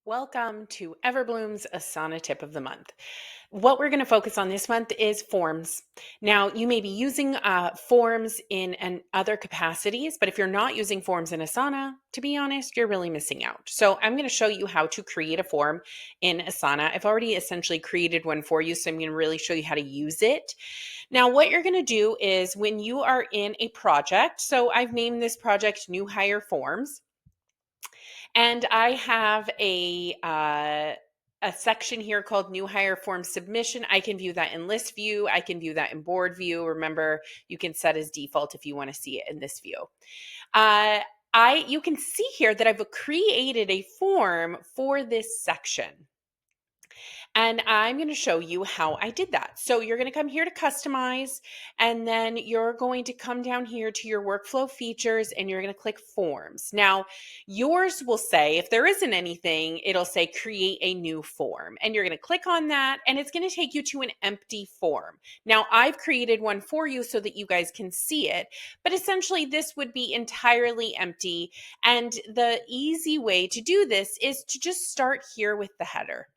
Welcome to Everbloom's Asana Tip of the Month. What we're going to focus on this month is forms. Now, you may be using forms in other capacities, but if you're not using forms in Asana, to be honest, you're really missing out. So I'm going to show you how to create a form in Asana. I've already essentially created one for you, so I'm going to really show you how to use it. Now, what you're going to do is when you are in a project, so I've named this project New Hire Forms. And I have a section here called New Hire Form Submission. I can view that in list view. I can view that in board view. Remember, you can set as default if you want to see it in this view. You can see here that I've created a form for this section. And I'm going to show you how I did that. So you're going to come here to customize, and then you're going to come down here to your workflow features, and you're going to click forms. Now, yours will say, if there isn't anything, it'll say create a new form. And you're going to click on that, and it's going to take you to an empty form. Now, I've created one for you so that you guys can see it, but essentially this would be entirely empty. And the easy way to do this is to just start here with the header.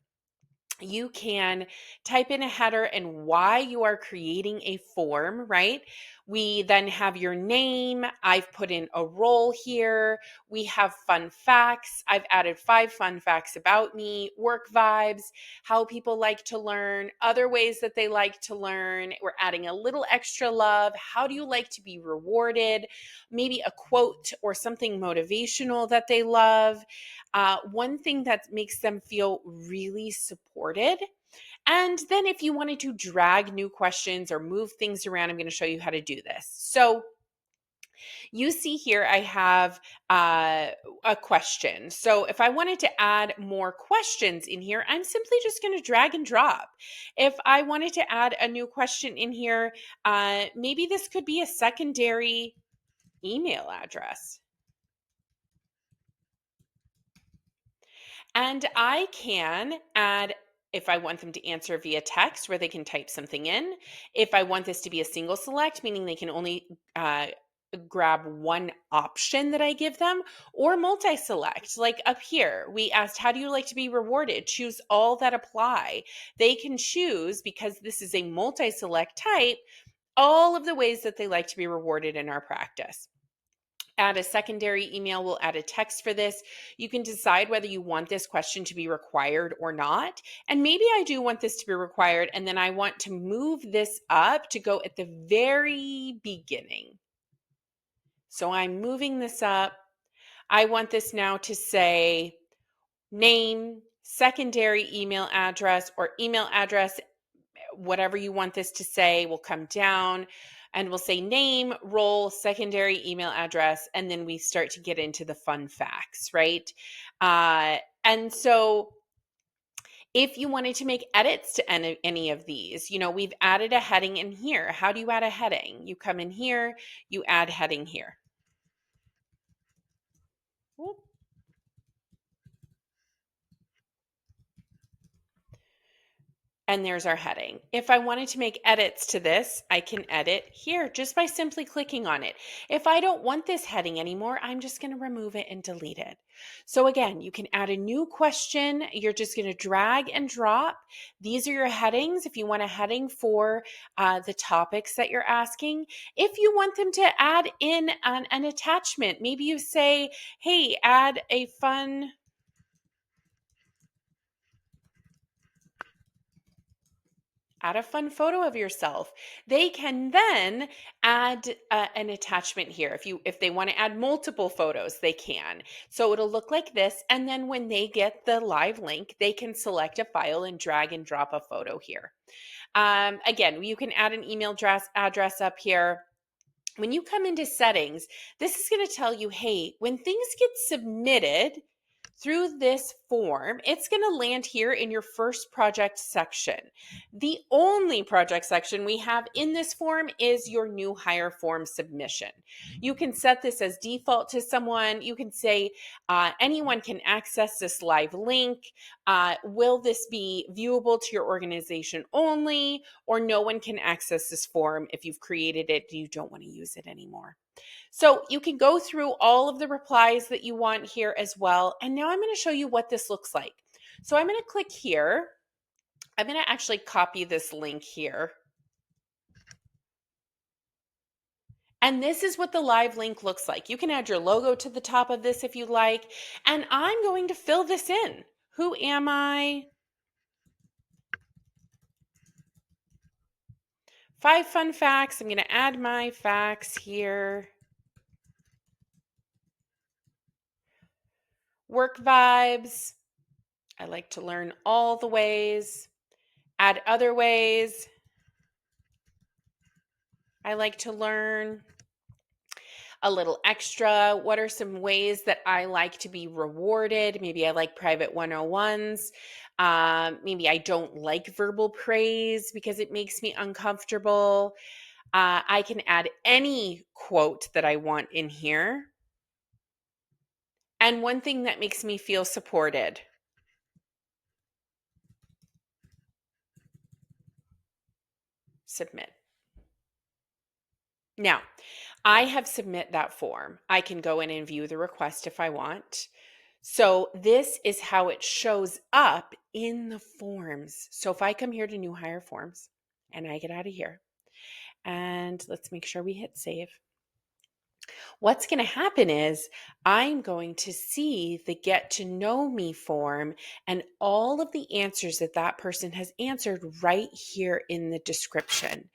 You can type in a header and why you are creating a form, right? We then have your name. I've put in a role here. We have fun facts. I've added 5 fun facts about me, work vibes, how people like to learn, other ways that they like to learn. We're adding a little extra love. How do you like to be rewarded? Maybe a quote or something motivational that they love. One thing that makes them feel really supported. And then if you wanted to drag new questions or move things around, I'm going to show you how to do this. So you see here, I have a question. So if I wanted to add more questions in here, I'm simply just going to drag and drop. If I wanted to add a new question in here, maybe this could be a secondary email address. And I can add, if I want them to answer via text where they can type something in, if I want this to be a single select, meaning they can only grab one option that I give them, or multi-select, like up here, we asked, how do you like to be rewarded? Choose all that apply. They can choose, because this is a multi-select type, all of the ways that they like to be rewarded in our practice. Add a secondary email. We'll add a text for this. You can decide whether you want this question to be required or not. And maybe I do want this to be required, and then I want to move this up to go at the very beginning. So I'm moving this up. I want this now to say name, secondary email address, or email address, whatever you want this to say will come down. And we'll say name, role, secondary email address, and then we start to get into the fun facts, right? And so if you wanted to make edits to any of these, we've added a heading in here. How do you add a heading? You come in here, you add heading here. Whoop. And there's our heading. If I wanted to make edits to this, I can edit here just by simply clicking on it. If I don't want this heading anymore, I'm just going to remove it and delete it. So again, you can add a new question. You're just going to drag and drop. These are your headings. If you want a heading for the topics that you're asking, if you want them to add in an attachment, maybe you say, hey, add a fun photo of yourself. They can then add an attachment here. If they want to add multiple photos, they can. So it'll look like this. And then when they get the live link, they can select a file and drag and drop a photo here. Again, you can add an email address up here. When you come into settings, this is going to tell you, hey, when things get submitted through this form, it's going to land here in your first project section. The only project section we have in this form is your new hire form submission. You can set this as default to someone. You can say anyone can access this live link. Will this be viewable to your organization only, or no one can access this form if you've created it and you don't want to use it anymore? So you can go through all of the replies that you want here as well. And now I'm going to show you what this looks like. So I'm going to click here. I'm going to actually copy this link here. And this is what the live link looks like. You can add your logo to the top of this if you like. And I'm going to fill this in. Who am I? 5 fun facts. I'm going to add my facts here. Work vibes. I like to learn all the ways. Add other ways. I like to learn. A little extra. What are some ways that I like to be rewarded? Maybe I like private 101s. Maybe I don't like verbal praise because it makes me uncomfortable. I can add any quote that I want in here. And one thing that makes me feel supported. Submit. Now, I have submit that form. I can go in and view the request if I want. So this is how it shows up in the forms. So if I come here to new hire forms and I get out of here, and let's make sure we hit save. What's going to happen is I'm going to see the get to know me form and all of the answers that that person has answered right here in the description.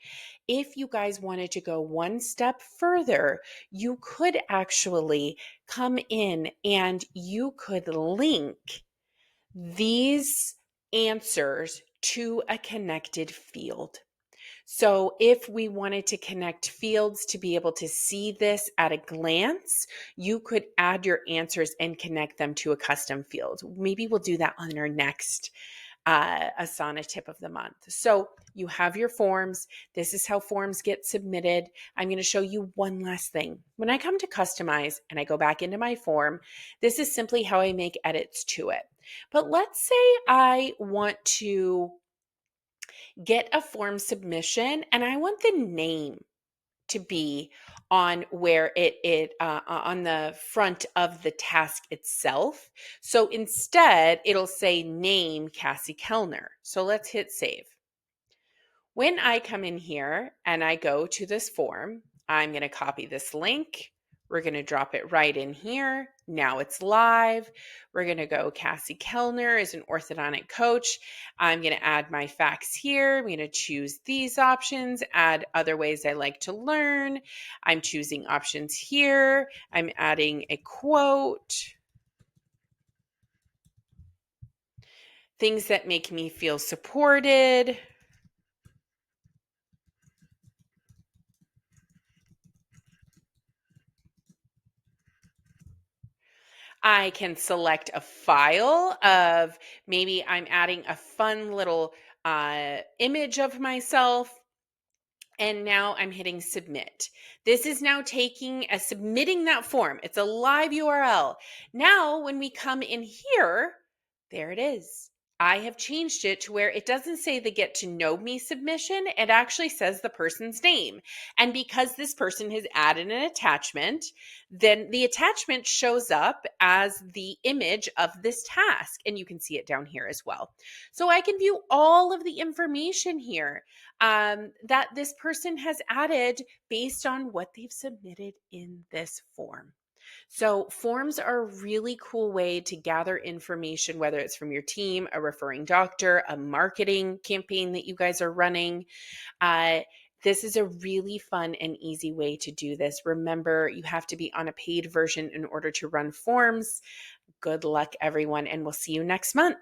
If you guys wanted to go one step further, you could actually come in and you could link these answers to a connected field. So if we wanted to connect fields to be able to see this at a glance, you could add your answers and connect them to a custom field. Maybe we'll do that on our next Asana tip of the month. So you have your forms. This is how forms get submitted. I'm going to show you one last thing. When I come to customize and I go back into my form, this is simply how I make edits to it. But let's say I want to get a form submission and I want the name to be on where it on the front of the task itself. So instead, it'll say name Cassie Kellner. So let's hit save. When I come in here and I go to this form, I'm going to copy this link. We're going to drop it right in here. Now it's live. We're going to go Cassie Kellner is an orthodontic coach. I'm going to add my facts here. I'm going to choose these options, add other ways I like to learn. I'm choosing options here. I'm adding a quote. Things that make me feel supported. I can select a file of maybe I'm adding a fun little image of myself. And now I'm hitting submit. This is now submitting that form. It's a live URL. Now, when we come in here, there it is. I have changed it to where it doesn't say the get to know me submission. It actually says the person's name. And because this person has added an attachment, then the attachment shows up as the image of this task. And you can see it down here as well. So I can view all of the information here that this person has added based on what they've submitted in this form. So forms are a really cool way to gather information, whether it's from your team, a referring doctor, a marketing campaign that you guys are running. This is a really fun and easy way to do this. Remember, you have to be on a paid version in order to run forms. Good luck, everyone, and we'll see you next month.